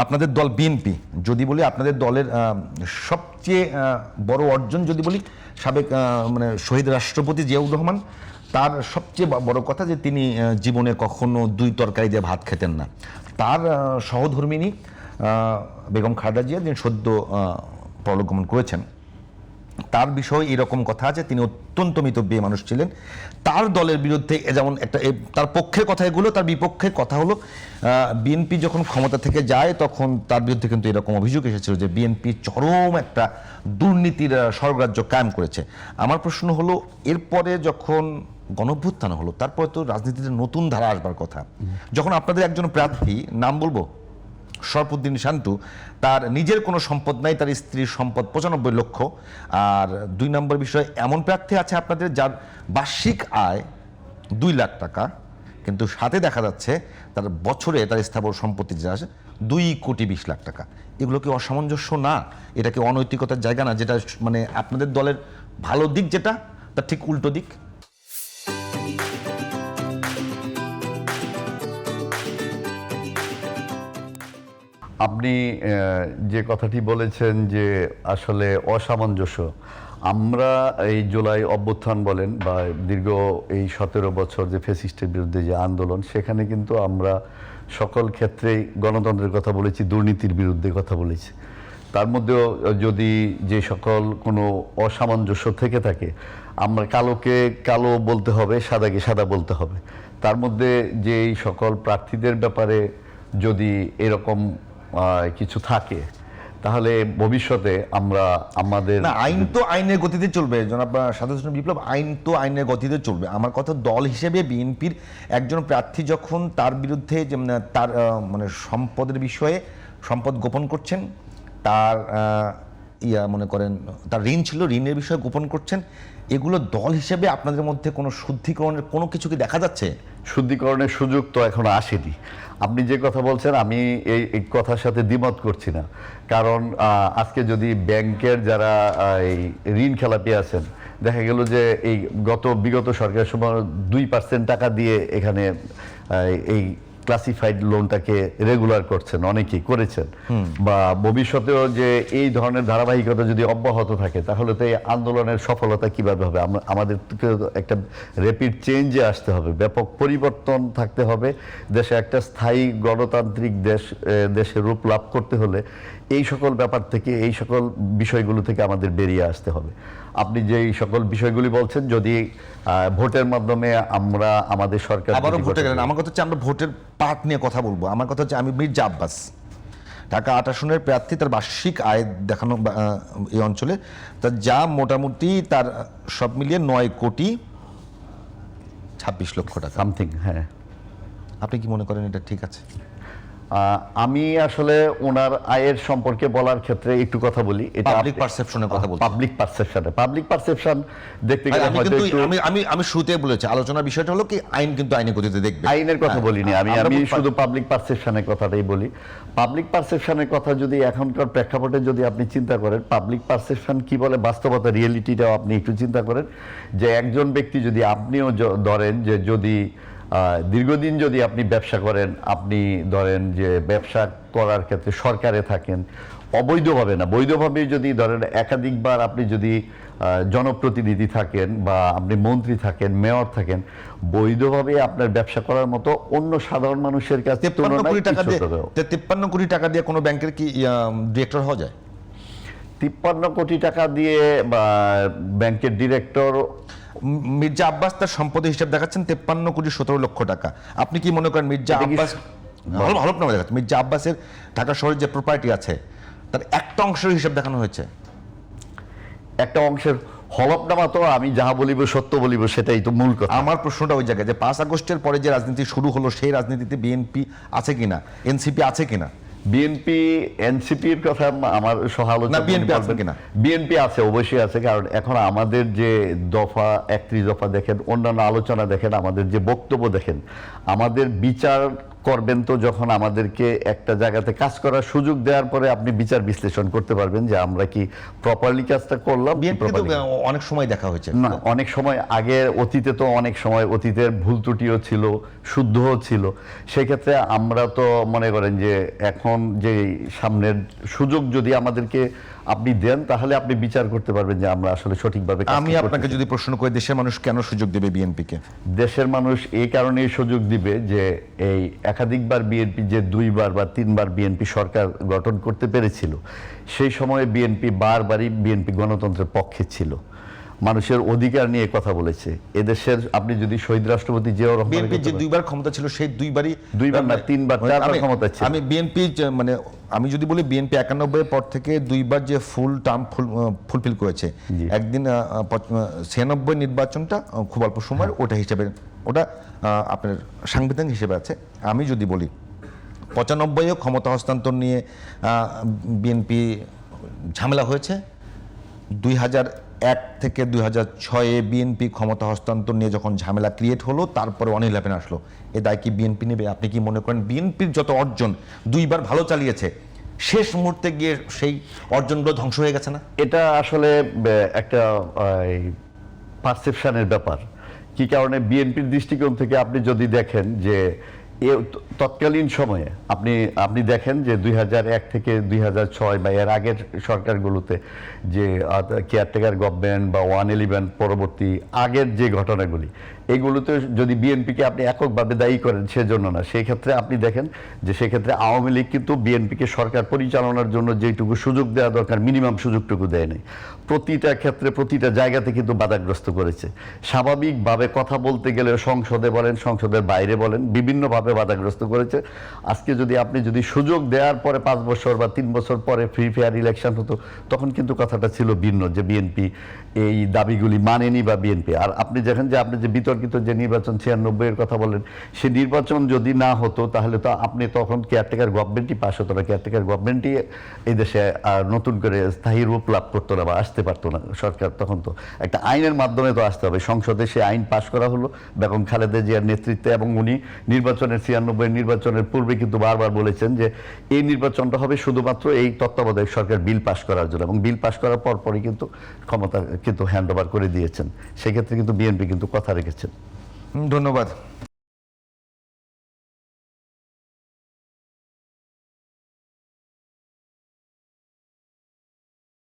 আপনাদের দল বিএনপি যদি বলি, আপনাদের দলের সবচেয়ে বড় অর্জন যদি বলি, সাবেক মানে শহীদ রাষ্ট্রপতি জিয়াউর রহমান, তার সবচেয়ে বড় কথা যে তিনি জীবনে কখনো দুই তরকারি দিয়ে ভাত খেতেন না। তার সহধর্মিনী বেগম খালেদা জিয়া, যিনি সদ্য পরলোকগমন করেছেন, তার বিষয়ে এরকম কথা আছে, তিনি অত্যন্ত মিতব্যয়ী মানুষ ছিলেন। তার দলের বিরুদ্ধে যেমন একটা তার পক্ষের কথা এগুলো, তার বিপক্ষের কথা হলো বিএনপি যখন ক্ষমতা থেকে যায় তখন তার বিরুদ্ধে কিন্তু এরকম অভিযোগ এসেছিল যে বিএনপি চরম একটা দুর্নীতির স্বর্গরাজ্য কায়েম করেছে। আমার প্রশ্ন হলো, এরপরে যখন গণঅভ্যুত্থান হলো তারপরে তো রাজনীতিতে নতুন ধারা আসবার কথা। যখন আপনাদের একজন প্রার্থী, নাম বলবো, শরফুদ্দিন শান্তু, তার নিজের কোনো সম্পদ নাই, তার স্ত্রীর সম্পদ 95 লক্ষ, আর 2 নম্বর বিষয় এমন প্রার্থী আছে আপনাদের যার বার্ষিক আয় 2 লাখ টাকা, কিন্তু সাথে দেখা যাচ্ছে তার বছরে তার স্থাবর সম্পত্তি যা আছে 2,20,00,000 টাকা। এগুলো কি অসামঞ্জস্য না? এটা কি অনৈতিকতার জায়গা না, যেটা মানে আপনাদের দলের ভালো দিক যেটা তার ঠিক উল্টো দিক? আপনি যে কথাটি বলেছেন যে আসলে অসামঞ্জস্য, আমরা এই জুলাই অভ্যুত্থান বলেন বা দীর্ঘ এই 17 বছর যে ফ্যাসিস্টের বিরুদ্ধে যে আন্দোলন, সেখানে কিন্তু আমরা সকল ক্ষেত্রেই গণতন্ত্রের কথা বলেছি, দুর্নীতির বিরুদ্ধে কথা বলেছি। তার মধ্যেও যদি যে সকল কোনো অসামঞ্জস্য থেকে থাকে, আমরা কালোকে কালো বলতে হবে, সাদাকে সাদা বলতে হবে। তার মধ্যে যে এই সকল প্রার্থীদের ব্যাপারে যদি এরকম কিছু থাকে, তাহলে ভবিষ্যতে আমরা আমাদের না, আইন তো আইনের গতিতে চলবে জনাব সাদত হোসেন বিপ্লব, আইন তো আইনের গতিতে চলবে। আমার কথা, দল হিসেবে বিএনপির একজন প্রার্থী যখন তার বিরুদ্ধে তার মানে সম্পদের বিষয়ে সম্পদ গোপন করছেন, তার মনে করেন তার ঋণ ছিল, ঋণের বিষয়ে গোপন করছেন, এগুলো দল হিসেবে আপনাদের মধ্যে কোনো শুদ্ধিকরণের কোনো কিছু কি দেখা যাচ্ছে? শুদ্ধিকরণের সুযোগ তো এখনো আসেনি। আপনি যে কথা বলছেন আমি এই কথার সাথে দ্বিমত করছি না। কারণ আজকে যদি ব্যাংকের যারা এই ঋণ খেলাপি আছেন, দেখা গেল যে এই বিগত সরকারের সময় 2% টাকা দিয়ে এখানে এই ক্লাসিফাইড লোনটাকে রেগুলার করছেন, অনেকেই করেছেন, বা ভবিষ্যতেও যে এই ধরনের ধারাবাহিকতা যদি অব্যাহত থাকে, তাহলে তো এই আন্দোলনের সফলতা কিভাবে হবে? আমাদেরকে একটা র্যাপিড চেঞ্জে আসতে হবে, ব্যাপক পরিবর্তন থাকতে হবে। দেশে একটা স্থায়ী গণতান্ত্রিক দেশের রূপ লাভ করতে হলে এই সকল ব্যাপার থেকে, এই সকল বিষয়গুলো থেকে আমাদের বেরিয়ে আসতে হবে। আপনি যে এই সকল বিষয়গুলি বলছেন, যদি ভোটের মাধ্যমে আমরা আমাদের সরকার আবারও ভোটে গেলেন, আমার কথা হচ্ছে আমরা ভোটের পার্ট নিয়ে কথা বলবো। আমার কথা হচ্ছে, আমি মির্জা আব্বাস, ঢাকা 8 আসনের প্রার্থী, তার বার্ষিক আয় দেখানো এই অঞ্চলে তার যা মোটামুটি তার সব মিলিয়ে 9,26,00,000 টাকা সামথিং। হ্যাঁ, আপনি কি মনে করেন এটা ঠিক আছে? আমি আসলে ওনার আয়ের সম্পর্কে বলার ক্ষেত্রে একটু কথা বলি। এটা পাবলিক পারসেপশনের কথা বলছি। পাবলিক পারসেপশন দেখতে গেলে হয়তো আমি শুরুতে বলেছি, আলোচনার বিষয়টা হলো কি আইন কিন্তু আইনের গতিতে দেখবে। আইনের কথা বলিনি আমি শুধু পাবলিক পারসেপশনের কথাটাই বলি। পাবলিক পারসেপশনের কথা যদি এখনকার প্রেক্ষাপটে যদি আপনি চিন্তা করেন, পাবলিক পারসেপশন কি বলে, বাস্তবতা, রিয়েলিটিটাও আপনি একটু চিন্তা করেন, যে একজন ব্যক্তি যদি, আপনিও ধরেন যে যদি দীর্ঘদিন যদি আপনি ব্যবসা করেন, আপনি ধরেন যে ব্যবসা করার ক্ষেত্রে সরকারে থাকেন, অবৈধভাবে না, বৈধভাবে যদি ধরেন একাধিকবার আপনি যদি জনপ্রতিনিধি থাকেন বা আপনি মন্ত্রী থাকেন, মেয়র থাকেন, বৈধভাবে আপনার ব্যবসা করার মতো অন্য সাধারণ মানুষের কাছে 53 কোটি টাকা দিয়ে কোনো ব্যাংকের কি ডিরেক্টর হওয়া যায়? 53 কোটি টাকা দিয়ে ব্যাংকের ডিরেক্টর? মির্জা আব্বাস তার সম্পদের হিসাব দেখাচ্ছেন 53,17,00,000 টাকা। আপনি কি মনে করেন মির্জা আব্বাস হলফনামা দেখাচ্ছেন, মির্জা আব্বাসের ঢাকা শহরে যে প্রপার্টি আছে তার একটা অংশের হিসাব দেখানো হয়েছে? একটা অংশের হলফনামা তো আমি যাহা বলিব সত্য বলিব, সেটাই তো মূল কথা। আমার প্রশ্নটা ওই জায়গায় যে 5 আগস্টের পরে যে রাজনীতি শুরু হলো, সেই রাজনীতিতে বিএনপি আছে কিনা, এনসিপি আছে কিনা? বিএনপি এনসিপির কথা আমার সহালোচনা, বিএনপি আছে, অবশ্যই আছে। কারণ এখন আমাদের যে দফা 31 দফা দেখেন, অন্যান্য আলোচনা দেখেন, আমাদের যে বক্তব্য দেখেন, আমাদের বিচার করবেন তো যখন আমাদেরকে একটা জায়গাতে কাজ করার সুযোগ দেওয়ার পরে আপনি বিচার বিশ্লেষণ করতে পারবেন যে আমরা কি প্রপারলি কাজটা করলাম। বিএনপি তো অনেক সময় দেখা হয়েছে। না, অনেক সময় আগে অতীতে তো অনেক সময় অতীতের ভুল ত্রুটিও ছিল, শুদ্ধও ছিল। সেক্ষেত্রে আমরা তো মনে করেন যে এখন যে সামনের সুযোগ যদি আমাদেরকে আপনি দেন তাহলে আপনি বিচার করতে পারবেন যে আমরা আসলে সঠিকভাবে কাজটা আমি আপনাকে করতেছি। যদি প্রশ্ন করি দেশের মানুষ কেন সুযোগ দেবে বিএনপিকে? দেশের মানুষ এই কারণেই সুযোগ দিবে যে এই একাধিকবার বিএনপি যে 2বার বা 3বার বিএনপি সরকার গঠন করতে পেরেছিল, সেই সময়ে বারবারই বিএনপি গণতন্ত্রের পক্ষে ছিল, মানুষের অধিকার নিয়ে কথা বলেছে। এদেশের আপনি যদি শহীদ রাষ্ট্রপতি জিয়াউর রহমান, বিএনপি যে 2বার ক্ষমতা ছিল সেই 2বারই, 2বার না 3বার 4বার ক্ষমতা ছিল। আমি বিএনপি মানে আমি যদি বলি বিএনপি 91 পর থেকে 2বার যে ফুল টার্ম ফুলফিল করেছে, একদিন 96 নির্বাচনটা খুব অল্প সময়ের, ওটা হিসেবে ওটা আপনার সাংবিধানিক হিসেবে আছে। আমি যদি বলি 95-এও ক্ষমতা হস্তান্তর নিয়ে বিএনপি ঝামেলা হয়েছে। 2001 থেকে 2006-এ বিএনপি ক্ষমতা হস্তান্তর নিয়ে যখন ঝামেলা ক্রিয়েট হলো, তারপরে 111 আসলো। এ দায় কি বিএনপি নেবে? আপনি কি মনে করেন বিএনপির যত অর্জন 2বার ভালো চালিয়েছে, শেষ মুহূর্তে গিয়ে সেই অর্জনগুলো ধ্বংস হয়ে গেছে না? এটা আসলে একটা পারসেপশনের ব্যাপার। কি কারণে বিএনপির দৃষ্টিকোণ থেকে আপনি যদি দেখেন যে তৎকালীন সময়ে আপনি দেখেন যে 2001 থেকে 2006 বা এর আগের সরকারগুলোতে যে কেয়ারটেকার গভর্নমেন্ট বা 111 পরবর্তী আগের যে ঘটনাগুলি, এগুলোতে যদি বিএনপিকে আপনি এককভাবে দায়ী করেন সেজন্য না। সেই ক্ষেত্রে আপনি দেখেন যে সেক্ষেত্রে আওয়ামী লীগ কিন্তু বিএনপিকে সরকার পরিচালনার জন্য যেটুকু সুযোগ দেওয়া দরকার মিনিমাম সুযোগটুকু দেয় নাই। প্রতিটা ক্ষেত্রে প্রতিটা জায়গাতে কিন্তু বাধাগ্রস্ত করেছে। স্বাভাবিকভাবে কথা বলতে গেলে সংসদে বলেন, সংসদের বাইরে বলেন, বিভিন্নভাবে বাধাগ্রস্ত করেছে। আজকে আপনি যদি সুযোগ দেওয়ার পরে 5 বছর বা 3 বছর পরে ফ্রি ফেয়ার ইলেকশন হতো, তখন কিন্তু কথাটা ছিল ভিন্ন, যে বিএনপি এই দাবিগুলি মানেনি বা বিএনপি। আর আপনি দেখেন যে আপনি যে বিতর্কিত যে নির্বাচন 96-এর কথা বলেন, সেই নির্বাচন যদি না হতো তাহলে তো আপনি তখন কেয়ারটেকার গভর্নমেন্টই পাস হতো না, কেয়ারটেকার গভর্নমেন্টই এই দেশে নতুন করে স্থায়ী রূপ লাভ করতো না বা আসতে পারতো না সরকার। তখন তো একটা আইনের মাধ্যমে তো আসতে হবে। সংসদে সে আইন পাশ করা হলো বেগম খালেদা জিয়ার নেতৃত্বে, এবং উনি নির্বাচনের 96 নির্বাচনের পূর্বে কিন্তু বারবার বলেছেন যে এই নির্বাচনটা হবে শুধুমাত্র এই তত্ত্বাবধায়ক সরকার বিল পাশ করার জন্য, এবং বিল পাশ করার পরপরই কিন্তু ক্ষমতা কিন্তু হ্যান্ড ওভার করে দিয়েছেন। সেক্ষেত্রে কিন্তু বিএনপি কিন্তু কথা রেখেছেন। ধন্যবাদ।